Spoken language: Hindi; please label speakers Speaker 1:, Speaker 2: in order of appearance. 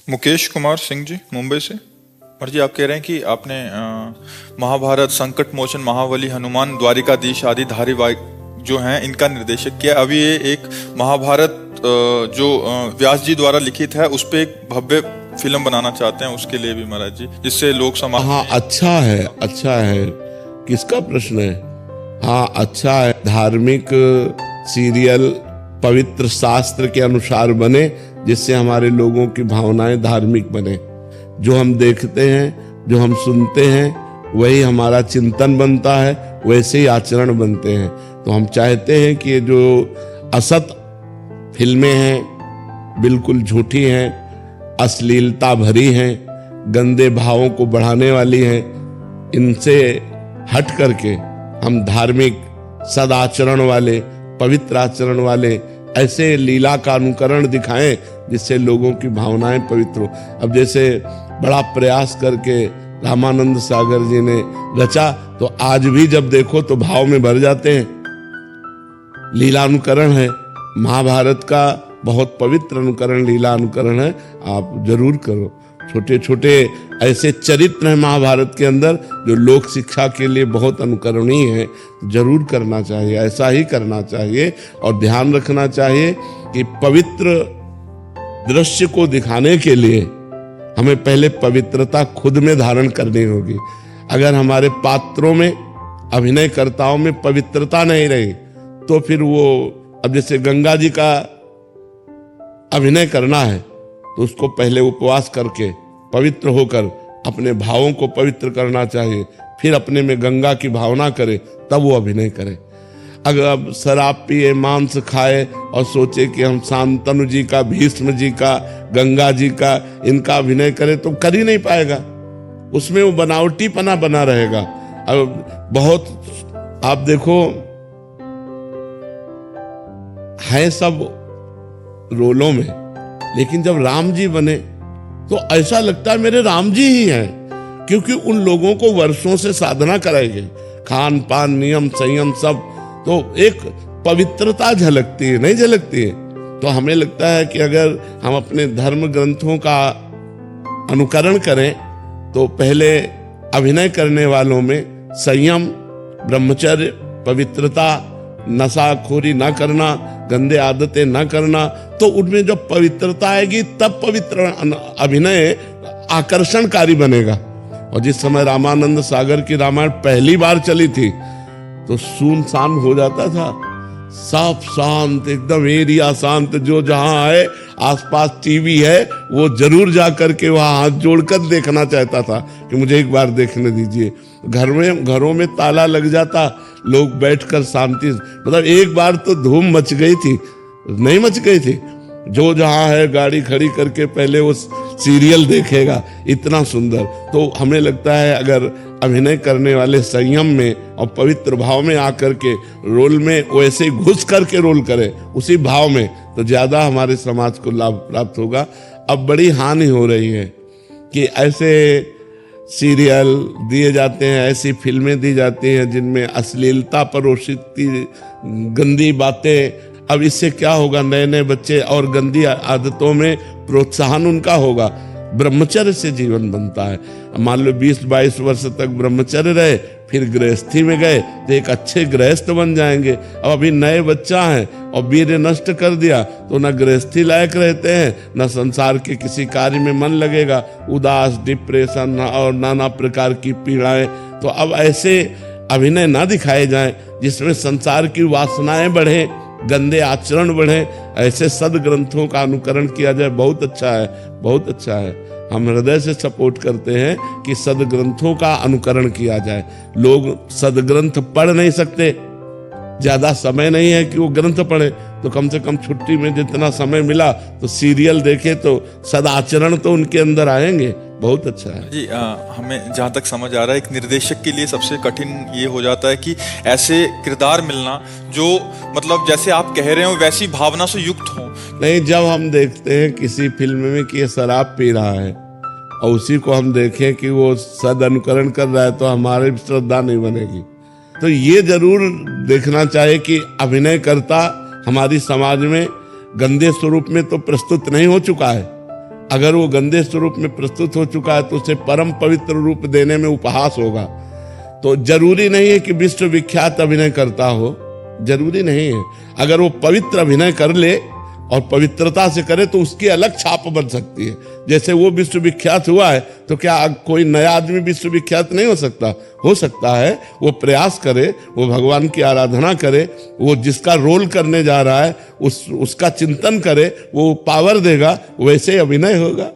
Speaker 1: मुकेश कुमार सिंह जी, मुंबई से। और जी, आप कह रहे हैं कि आपने महाभारत, संकट मोचन, महाबली, हनुमान, द्वारिकाधीश आदि धारावाहिक जो हैं इनका निर्देशक किया। अभी ये एक महाभारत जो व्यास जी द्वारा लिखित है उस पे एक भव्य फिल्म बनाना चाहते हैं, उसके लिए भी महाराज जी, जिससे लोग समाज।
Speaker 2: हाँ, अच्छा है, अच्छा है। किसका प्रश्न है? हाँ, अच्छा है। धार्मिक सीरियल पवित्र शास्त्र के अनुसार बने, जिससे हमारे लोगों की भावनाएं धार्मिक बने। जो हम देखते हैं, जो हम सुनते हैं, वही हमारा चिंतन बनता है, वैसे ही आचरण बनते हैं। तो हम चाहते हैं कि जो असत फिल्में हैं, बिल्कुल झूठी हैं, अश्लीलता भरी हैं, गंदे भावों को बढ़ाने वाली हैं, इनसे हट करके हम धार्मिक सदाचरण वाले, पवित्र आचरण वाले ऐसे लीला का अनुकरण दिखाएं, जिससे लोगों की भावनाएं पवित्र हो। अब जैसे बड़ा प्रयास करके रामानंद सागर जी ने रचा, तो आज भी जब देखो तो भाव में भर जाते हैं। लीला अनुकरण है, महाभारत का बहुत पवित्र अनुकरण, लीला अनुकरण है। आप जरूर करो। छोटे छोटे ऐसे चरित्र हैं महाभारत के अंदर जो लोक शिक्षा के लिए बहुत अनुकरणीय है। जरूर करना चाहिए, ऐसा ही करना चाहिए। और ध्यान रखना चाहिए कि पवित्र दृश्य को दिखाने के लिए हमें पहले पवित्रता खुद में धारण करनी होगी। अगर हमारे पात्रों में, अभिनयकर्ताओं में पवित्रता नहीं रही, तो फिर वो, अब जैसे गंगा जी का अभिनय करना है तो उसको पहले उपवास करके पवित्र होकर अपने भावों को पवित्र करना चाहिए, फिर अपने में गंगा की भावना करे, तब वो अभिनय करे। अगर अब शराब पिए, मांस खाए और सोचे कि हम शांतनु जी का, भीष्म जी का, गंगा जी का, इनका अभिनय करे, तो कर ही नहीं पाएगा। उसमें वो बनावटीपना बना रहेगा। अब बहुत आप देखो, है सब रोलों में, लेकिन जब राम जी बने तो ऐसा लगता है मेरे राम जी ही हैं, क्योंकि उन लोगों को वर्षों से साधना कराई गई, खान पान, नियम, संयम सब, तो एक पवित्रता झलकती है, नहीं झलकती है? तो हमें लगता है कि अगर हम अपने धर्म ग्रंथों का अनुकरण करें तो पहले अभिनय करने वालों में संयम, ब्रह्मचर्य, पवित्रता, नशाखोरी ना करना, गंदे आदतें ना करना, तो उनमें जब पवित्रता आएगी तब पवित्र अभिनय आकर्षणकारी बनेगा। और जिस समय रामानंद सागर की रामायण पहली बार चली थी तो सुनसान हो जाता था, साफ शांत, एकदम एरिया शांत। जो जहां आए, आसपास टीवी है, वो जरूर जा करके वहां हाथ जोड़कर देखना चाहता था कि मुझे एक बार देखने दीजिए। घरों में ताला लग जाता, लोग बैठकर शांति, मतलब एक बार तो धूम मच गई थी, नहीं मच गई थी? जो जहां है गाड़ी खड़ी करके पहले वो सीरियल देखेगा, इतना सुंदर। तो हमें लगता है अगर अभिनय करने वाले संयम में और पवित्र भाव में आकर के रोल में वैसे ही घुस करके रोल करें, उसी भाव में, तो ज्यादा हमारे समाज को लाभ प्राप्त होगा। अब बड़ी हानि हो रही है कि ऐसे सीरियल दिए जाते हैं, ऐसी फिल्में दी जाती हैं जिनमें अश्लीलता परोसित गंदी बातें। अब इससे क्या होगा? नए नए बच्चे और गंदी आदतों में प्रोत्साहन उनका होगा। ब्रह्मचर्य से जीवन बनता है। मान लो 20-22 वर्ष तक ब्रह्मचर्य रहे, फिर गृहस्थी में गए तो एक अच्छे गृहस्थ बन जाएंगे। अब अभी नए बच्चा हैं और वीर्य नष्ट कर दिया तो न गृहस्थी लायक रहते हैं, न संसार के किसी कार्य में मन लगेगा, उदास, डिप्रेशन और नाना प्रकार की पीड़ाएं। तो अब ऐसे अभिनय ना दिखाए जाएं जिसमें संसार की वासनाएं बढ़े, गंदे आचरण बढ़े। ऐसे सदग्रंथों का अनुकरण किया जाए, बहुत अच्छा है, बहुत अच्छा है। हम हृदय से सपोर्ट करते हैं कि सदग्रंथों का अनुकरण किया जाए। लोग सदग्रंथ पढ़ नहीं सकते, ज्यादा समय नहीं है कि वो ग्रंथ पढ़े, तो कम से कम छुट्टी में जितना समय मिला तो सीरियल देखे, तो सदाचरण तो उनके अंदर आएंगे। बहुत अच्छा है
Speaker 1: जी। हमें जहाँ तक समझ आ रहा है, एक निर्देशक के लिए सबसे कठिन ये हो जाता है कि ऐसे किरदार मिलना जो मतलब जैसे आप कह रहे हो वैसी भावना से युक्त हो।
Speaker 2: नहीं, जब हम देखते हैं किसी फिल्म में कि ये शराब पी रहा है और उसी को हम देखें कि वो सद अनुकरण कर रहा है, तो हमारी श्रद्धा नहीं बनेगी। तो ये जरूर देखना चाहिए कि अभिनयकर्ता हमारी समाज में गंदे स्वरूप में तो प्रस्तुत नहीं हो चुका है, अगर वो गंदे स्वरूप में प्रस्तुत हो चुका है तो उसे परम पवित्र रूप देने में उपहास होगा। तो जरूरी नहीं है कि विश्वविख्यात अभिनय करता हो, जरूरी नहीं है। अगर वो पवित्र अभिनय कर ले और पवित्रता से करे तो उसकी अलग छाप बन सकती है। जैसे वो विश्वविख्यात हुआ है तो क्या कोई नया आदमी विश्वविख्यात नहीं हो सकता? हो सकता है। वो प्रयास करे, वो भगवान की आराधना करे, वो जिसका रोल करने जा रहा है उसका चिंतन करे, वो पावर देगा, वैसे अभिनय होगा।